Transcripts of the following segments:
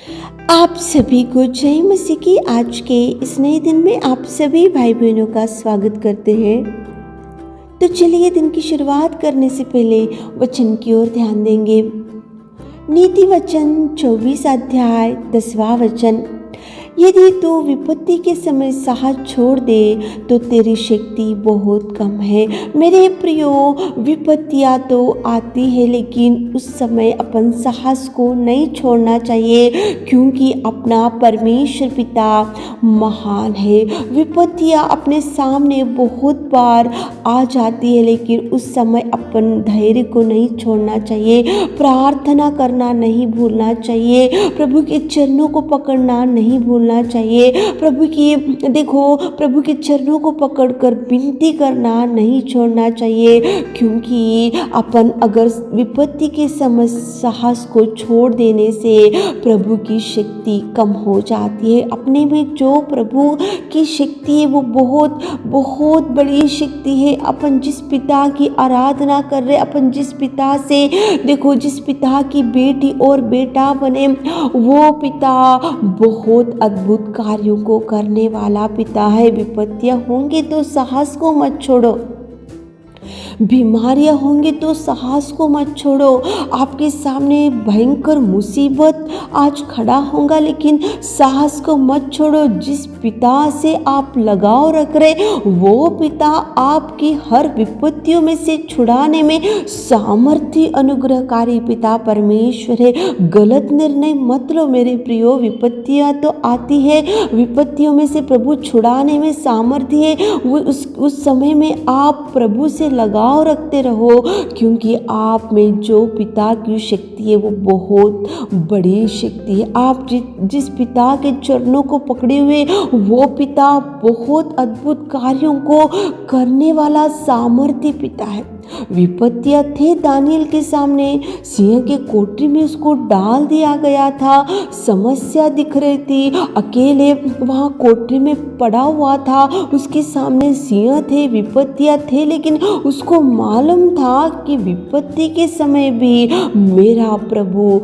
आप सभी को जय मसीह की आज के इस नए दिन में आप सभी भाई बहनों का स्वागत करते हैं। तो चलिए दिन की शुरुआत करने से पहले वचन की ओर ध्यान देंगे। नीति वचन 24 अध्याय 10वां वचन, यदि तू विपत्ति के समय साहस छोड़ दे तो तेरी शक्ति बहुत कम है। मेरे प्रियो, विपत्तियाँ तो आती है लेकिन उस समय अपन साहस को नहीं छोड़ना चाहिए, क्योंकि अपना परमेश्वर पिता महान है। विपत्तियाँ अपने सामने बहुत बार आ जाती है लेकिन उस समय अपन धैर्य को नहीं छोड़ना चाहिए, प्रार्थना करना नहीं भूलना चाहिए, प्रभु के चरणों को पकड़ना नहीं भूलना चाहिए, प्रभु के चरणों को पकड़कर विनती करना नहीं छोड़ना चाहिए, क्योंकि अपन अगर विपत्ति के समय साहस को छोड़ देने से प्रभु की शक्ति कम हो जाती है। अपने में जो प्रभु की शक्ति है वो बहुत बहुत बड़ी शक्ति है। अपन जिस पिता की आराधना कर रहे, अपन जिस पिता से जिस पिता की बेटी और बेटा बने, वो पिता बहुत अद्भुत कार्यों को करने वाला पिता है। विपत्तियां होंगी तो साहस को मत छोड़ो, बीमारियां होंगी तो साहस को मत छोड़ो। आपके सामने भयंकर मुसीबत आज खड़ा होगा लेकिन साहस को मत छोड़ो। जिस पिता से आप लगाव रख रहे, वो पिता आपकी हर विपत्तियों में से छुड़ाने में सामर्थ्य अनुग्रहकारी पिता परमेश्वर है। गलत निर्णय मत लो मेरे प्रियो। विपत्तियां तो आती है, विपत्तियों में से प्रभु छुड़ाने में सामर्थ्य है। वो उस समय में आप प्रभु से लगाव रखते रहो, क्योंकि आप में जो पिता की शक्ति है वो बहुत बड़ी शक्ति है। आप जिस पिता के चरणों को पकड़े हुए, वो पिता बहुत अद्भुत कार्यों को करने वाला सामर्थ्य पिता है। विपत्तियां थे दानियल के सामने, सिंह के कोठरी में उसको डाल दिया गया था, समस्या दिख रही थी, अकेले वहां कोठरी में पड़ा हुआ था, उसके सामने सिंह थे, विपत्तियां थे, लेकिन उसको मालूम था कि विपत्ति के समय भी मेरा प्रभु,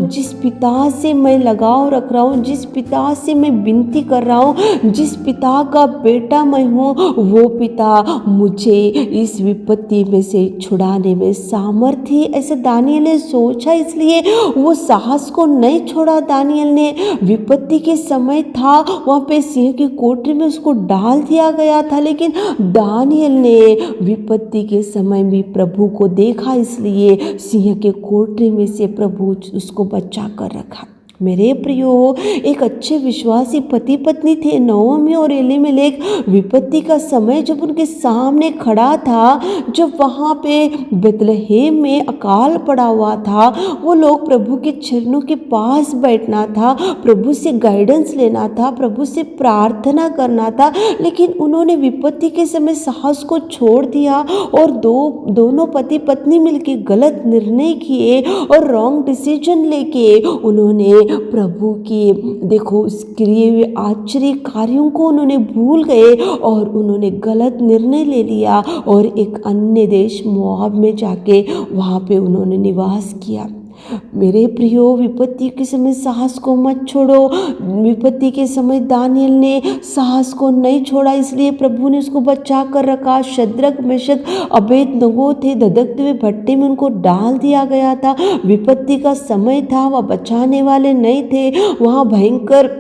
जिस पिता से मैं लगाव रख रहा हूँ, जिस पिता से मैं विनती कर रहा हूँ, जिस पिता का बेटा मैं हूँ, वो पिता मुझे इस विपत्ति में से छुड़ाने में सामर्थ्य। ऐसे दानियल ने सोचा, इसलिए वो साहस को नहीं छोड़ा। दानियल ने विपत्ति के समय था, वहां पे सिंह की कोठरी में उसको डाल दिया गया था, लेकिन दानियल ने विपत्ति के समय भी प्रभु को देखा, इसलिए सिंह के कोठरी में से प्रभु उसको बचा कर रखा। मेरे प्रियो, एक अच्छे विश्वासी पति पत्नी थे, नओमी और एलीमेलेक। विपत्ति का समय जब उनके सामने खड़ा था, जब वहाँ पे बेतलहेम में अकाल पड़ा हुआ था, वो लोग प्रभु के चरणों के पास बैठना था, प्रभु से गाइडेंस लेना था, प्रभु से प्रार्थना करना था, लेकिन उन्होंने विपत्ति के समय साहस को छोड़ दिया और दोनों पति पत्नी मिलकर गलत निर्णय किए और रॉन्ग डिसीजन लेके उन्होंने प्रभु की किए हुए आश्चर्य कार्यों को उन्होंने भूल गए और उन्होंने गलत निर्णय ले लिया और एक अन्य देश मोआब में जाके वहाँ पे उन्होंने निवास किया। मेरे प्रियो, विपत्ति के समय साहस को मत छोड़ो। विपत्ति के समय दानियल ने साहस को नहीं छोड़ा, इसलिए प्रभु ने उसको बचा कर रखा। शद्रक मेशक अबेदनगो थे, धधकते हुए भट्टे में उनको डाल दिया गया था। विपत्ति का समय था, वह बचाने वाले नहीं थे, वहाँ भयंकर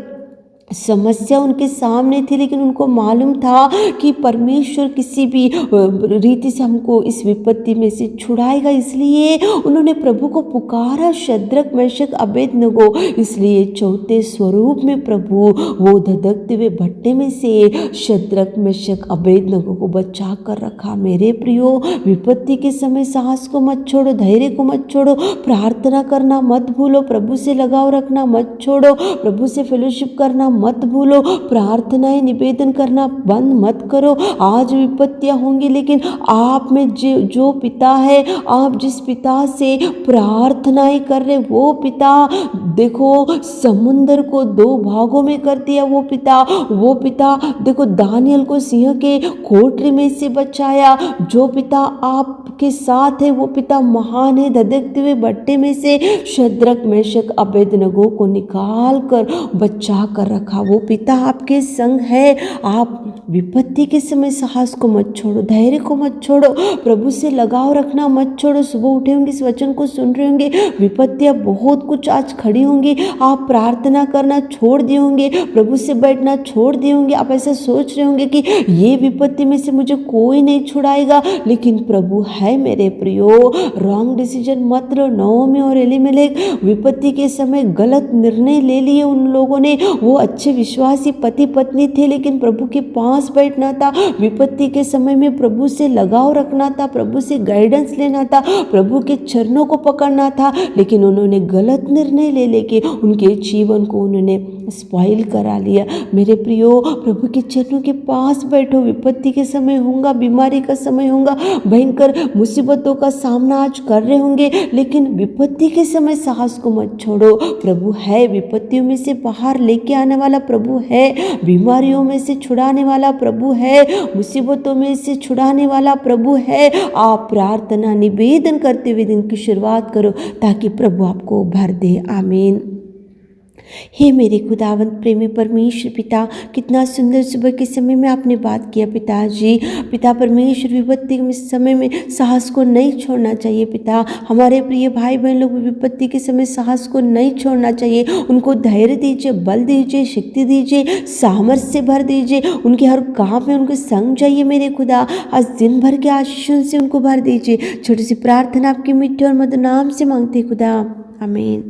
समस्या उनके सामने थी, लेकिन उनको मालूम था कि परमेश्वर किसी भी रीति से हमको इस विपत्ति में से छुड़ाएगा, इसलिए उन्होंने प्रभु को पुकारा। शद्रक मेशक अबेदनगो, इसलिए चौथे स्वरूप में प्रभु वो धधकते हुए भट्टे में से शद्रक मेशक अबेदनगो को बचा कर रखा। मेरे प्रियो, विपत्ति के समय साहस को मत छोड़ो, धैर्य को मत छोड़ो, प्रार्थना करना मत भूलो, प्रभु से लगाव रखना मत छोड़ो, प्रभु से फेलोशिप करना मत भूलो, प्रार्थनाएं निवेदन करना बंद मत करो। आज विपत्तियां होंगी, लेकिन आप में जो पिता है, आप जिस पिता से प्रार्थनाएं कर रहे, वो पिता समुंदर को 2 भागों में कर दिया। वो पिता दानियल को सिंह के कोठरी में से बचाया। जो पिता आप आपके साथ है। वो पिता महान है। धधकते हुए भट्टे में से शद्रक मेशक अबेदनगो को निकाल कर बचा कर रखा। वो पिता आपके संग है। आप विपत्ति के समय साहस को मत छोड़ो, धैर्य को मत छोड़ो, प्रभु से लगाव रखना मत छोड़ो। सुबह उठे होंगे, इस वचन को सुन रहे होंगे, विपत्तियां बहुत कुछ आज खड़ी होंगी, आप प्रार्थना करना छोड़ दिए होंगे, प्रभु से बैठना छोड़ दिए होंगे। आप ऐसा सोच रहे होंगे कि ये विपत्ति में से मुझे कोई नहीं छुड़ाएगा, लेकिन प्रभु है मेरे प्रियो। रॉन्ग डिसीजन मत लो। नओमी और एलीमेलेक विपत्ति के समय गलत निर्णय ले लिए उन लोगों ने। वो अच्छे विश्वासी पति पत्नी थे, लेकिन प्रभु के पास बैठना था, विपत्ति के समय में प्रभु से लगाव रखना था, प्रभु से गाइडेंस लेना था, प्रभु के चरणों को पकड़ना था, लेकिन उन्होंने गलत निर्णय ले लेके उनके जीवन को उन्होंने स्पॉइल करा लिया। मेरे प्रियो, प्रभु के चरणों के पास बैठो। विपत्ति के समय होगा, बीमारी का समय होगा, भयंकर मुसीबतों का सामना आज कर रहे होंगे, लेकिन विपत्ति के समय साहस को मत छोड़ो। प्रभु है, विपत्तियों में से बाहर लेके आने वाला प्रभु है, बीमारियों में से छुड़ाने वाला प्रभु है, मुसीबतों में से छुड़ाने वाला प्रभु है। आप प्रार्थना निवेदन करते हुए दिन की शुरुआत करो, ताकि प्रभु आपको भर दे। आमीन। हे मेरे खुदावंत प्रेमी परमेश्वर पिता, कितना सुंदर सुबह के समय में आपने बात किया पिताजी। पिता परमेश्वर, विपत्ति के समय में साहस को नहीं छोड़ना चाहिए पिता। हमारे प्रिय भाई बहन लोग विपत्ति के समय साहस को नहीं छोड़ना चाहिए। उनको धैर्य दीजिए, बल दीजिए, शक्ति दीजिए, सामर्थ्य भर दीजिए। उनके हर काम में उनके संग जाइए मेरे खुदा। आज दिन भर के आशीषों से उनको भर दीजिए। छोटी सी प्रार्थना आपके मीठे और मधुर नाम से मांगते खुदा, आमीन।